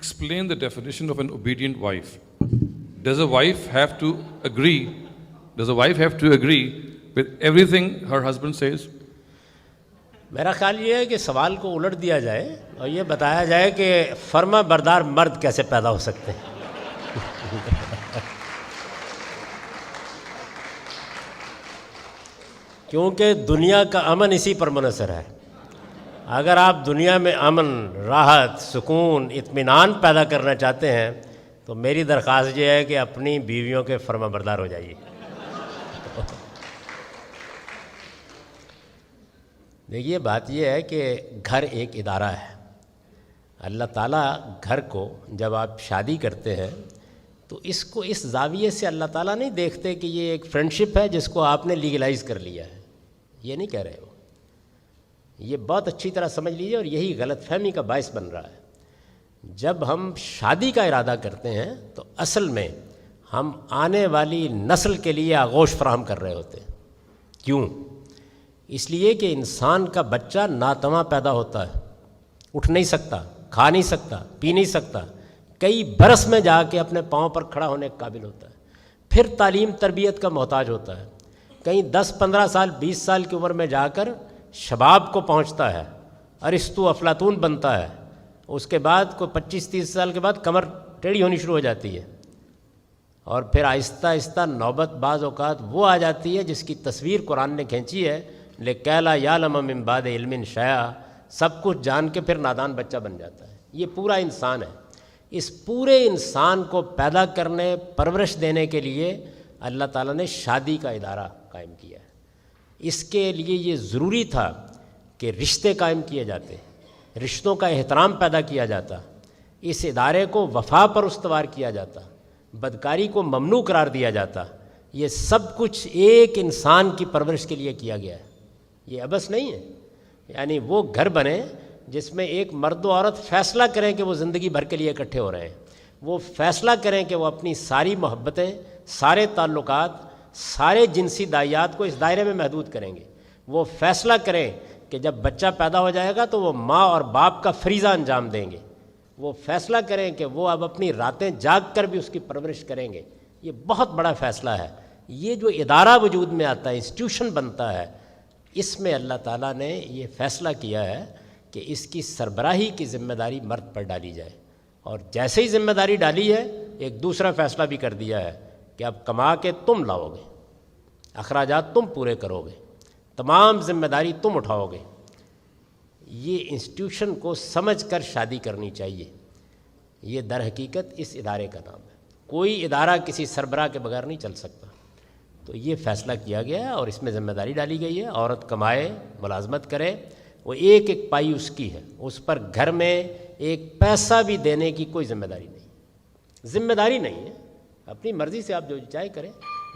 explain the definition of an obedient wife. Does a wife have to agree? Does a wife have to agree with everything her husband says? میرا خیال یہ ہے کہ سوال کو الٹ دیا جائے اور یہ بتایا جائے کہ فرما بردار مرد کیسے پیدا ہو سکتے ہیں. کیونکہ دنیا کا امن اسی پر منحصر ہے. اگر آپ دنیا میں امن، راحت، سکون، اطمینان پیدا کرنا چاہتے ہیں تو میری درخواست یہ ہے کہ اپنی بیویوں کے فرما بردار ہو جائیے. دیکھیے بات یہ ہے کہ گھر ایک ادارہ ہے. اللہ تعالیٰ گھر کو جب آپ شادی کرتے ہیں تو اس کو اس زاویے سے اللہ تعالیٰ نہیں دیکھتے کہ یہ ایک فرینڈشپ ہے جس کو آپ نے لیگلائز کر لیا ہے. یہ نہیں کہہ رہے ہو. یہ بہت اچھی طرح سمجھ لیجیے اور یہی غلط فہمی کا باعث بن رہا ہے. جب ہم شادی کا ارادہ کرتے ہیں تو اصل میں ہم آنے والی نسل کے لیے آغوش فراہم کر رہے ہوتے ہیں. کیوں؟ اس لیے کہ انسان کا بچہ ناتواں پیدا ہوتا ہے، اٹھ نہیں سکتا، کھا نہیں سکتا، پی نہیں سکتا، کئی برس میں جا کے اپنے پاؤں پر کھڑا ہونے کے قابل ہوتا ہے، پھر تعلیم تربیت کا محتاج ہوتا ہے، کہیں 10-15 سال 20 سال کی عمر میں جا کر شباب کو پہنچتا ہے، ارسطو افلاطون بنتا ہے. اس کے بعد کوئی 25-30 سال کے بعد کمر ٹیڑھی ہونی شروع ہو جاتی ہے اور پھر آہستہ آہستہ نوبت بعض اوقات وہ آ جاتی ہے جس کی تصویر قرآن نے کھینچی ہے، لِکَیْ یَعْلَمَ مِن بَعْدِ عِلْمٍ شَیْئًا. سب کچھ جان کے پھر نادان بچہ بن جاتا ہے. یہ پورا انسان ہے. اس پورے انسان کو پیدا کرنے، پرورش دینے کے لیے اللہ تعالیٰ نے شادی کا ادارہ قائم کیا ہے. اس کے لیے یہ ضروری تھا کہ رشتے قائم کیے جاتے، رشتوں کا احترام پیدا کیا جاتا، اس ادارے کو وفا پر استوار کیا جاتا، بدکاری کو ممنوع قرار دیا جاتا. یہ سب کچھ ایک انسان کی پرورش کے لیے کیا گیا ہے. یہ عبث نہیں ہے. یعنی وہ گھر بنے جس میں ایک مرد و عورت فیصلہ کریں کہ وہ زندگی بھر کے لیے اکٹھے ہو رہے ہیں. وہ فیصلہ کریں کہ وہ اپنی ساری محبتیں، سارے تعلقات، سارے جنسی دائیات کو اس دائرے میں محدود کریں گے. وہ فیصلہ کریں کہ جب بچہ پیدا ہو جائے گا تو وہ ماں اور باپ کا فریضہ انجام دیں گے. وہ فیصلہ کریں کہ وہ اب اپنی راتیں جاگ کر بھی اس کی پرورش کریں گے. یہ بہت بڑا فیصلہ ہے. یہ جو ادارہ وجود میں آتا ہے، انسٹیٹیوشن بنتا ہے، اس میں اللہ تعالیٰ نے یہ فیصلہ کیا ہے کہ اس کی سربراہی کی ذمہ داری مرد پر ڈالی جائے. اور جیسے ہی ذمہ داری ڈالی ہے ایک دوسرا فیصلہ بھی کر دیا ہے کہ اب کما کے تم لاؤ گے، اخراجات تم پورے کرو گے، تمام ذمہ داری تم اٹھاؤ گے. یہ انسٹیٹیوشن کو سمجھ کر شادی کرنی چاہیے. یہ در حقیقت اس ادارے کا نام ہے. کوئی ادارہ کسی سربراہ کے بغیر نہیں چل سکتا. تو یہ فیصلہ کیا گیا ہے اور اس میں ذمہ داری ڈالی گئی ہے. عورت کمائے، ملازمت کرے، وہ ایک ایک پائی اس کی ہے. اس پر گھر میں ایک پیسہ بھی دینے کی کوئی ذمہ داری نہیں. ذمہ داری نہیں ہے، اپنی مرضی سے آپ جو چاہے کریں.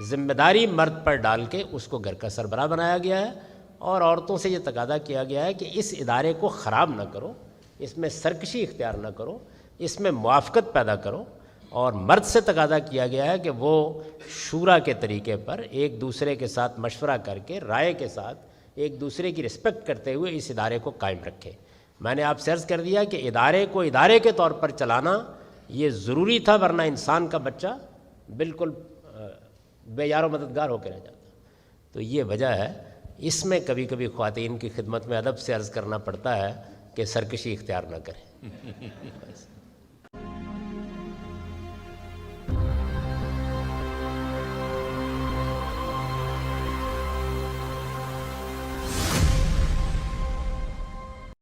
ذمہ داری مرد پر ڈال کے اس کو گھر کا سربراہ بنایا گیا ہے اور عورتوں سے یہ تقاضا کیا گیا ہے کہ اس ادارے کو خراب نہ کرو، اس میں سرکشی اختیار نہ کرو، اس میں موافقت پیدا کرو. اور مرد سے تقاضا کیا گیا ہے کہ وہ شورا کے طریقے پر ایک دوسرے کے ساتھ مشورہ کر کے، رائے کے ساتھ ایک دوسرے کی رسپیکٹ کرتے ہوئے اس ادارے کو قائم رکھے. میں نے آپ سے عرض کر دیا کہ ادارے کو ادارے کے طور پر چلانا یہ ضروری تھا، ورنہ انسان کا بچہ بالکل بے یار و مددگار ہو کے رہ جاتا. تو یہ وجہ ہے. اس میں کبھی کبھی خواتین کی خدمت میں ادب سے عرض کرنا پڑتا ہے کہ سرکشی اختیار نہ کریں.